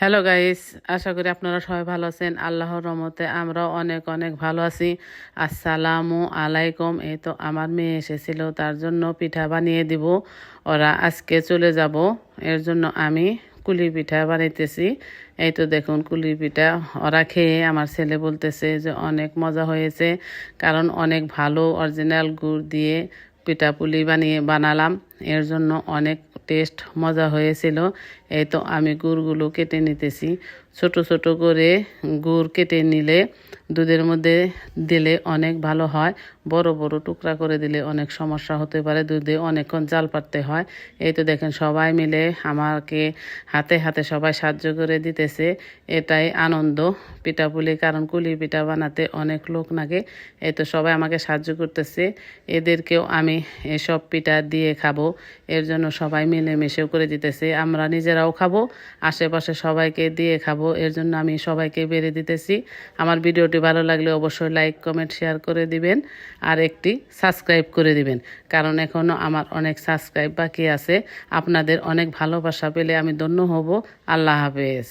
Hello guys, আশা করি আপনারা সবাই ভালো আছেন। আল্লাহর রহমতে আমরাও অনেক অনেক ভালো আছি। আসসালামু আলাইকুম। এই তো আমার মেয়ে এসেছিল, তার জন্য পিঠা বানিয়ে দিব। ওরা আজকে চলে যাব, এর জন্য আমি কুলি পিঠা বানাইতেছি। এই তো দেখুন কুলি পিঠা। ওরা খেয়ে আমার ছেলে বলতেছে যে অনেক মজা হয়েছে, কারণ অনেক ভালো অরিজিনাল গুড় দিয়ে পিঠা পুলি বানালাম। এর জন্য অনেক টেস্ট মজা হয়েছিল। এই তো আমি গুড়গুলো কেটে নিতেছি। ছোট ছোট করে গুড় কেটে নিলে দুধের মধ্যে দিলে অনেক ভালো হয়। বড় বড় টুকরা করে দিলে অনেক সমস্যা হতে পারে, দুধে অনেকক্ষণ জাল পাড়তে হয়। এই তো দেখেন সবাই মিলে আমাকে হাতে হাতে সবাই সাহায্য করে দিতেছে। এটাই আনন্দ পিঠাপুলি, কারণ কুলি পিঠা বানাতে অনেক লোক লাগে। এই তো সবাই আমাকে সাহায্য করতেছে। এদেরকেও আমি এসব পিঠা দিয়ে খাবো, এর জন্য সবাই মিলেমিশেও করে দিতেছে। আমরা নিজেরাও খাবো, আশেপাশে সবাইকে দিয়ে খাবো, এর জন্য আমি সবাইকে বেড়ে দিতেছি। আমার ভিডিওটি ভালো লাগলে অবশ্যই লাইক কমেন্ট শেয়ার করে দিবেন, আর একটি সাবস্ক্রাইব করে দিবেন, কারণ এখনও আমার অনেক সাবস্ক্রাইব বাকি আছে। আপনাদের অনেক ভালোবাসা পেলে আমি ধন্য হব। আল্লাহ হাফেজ।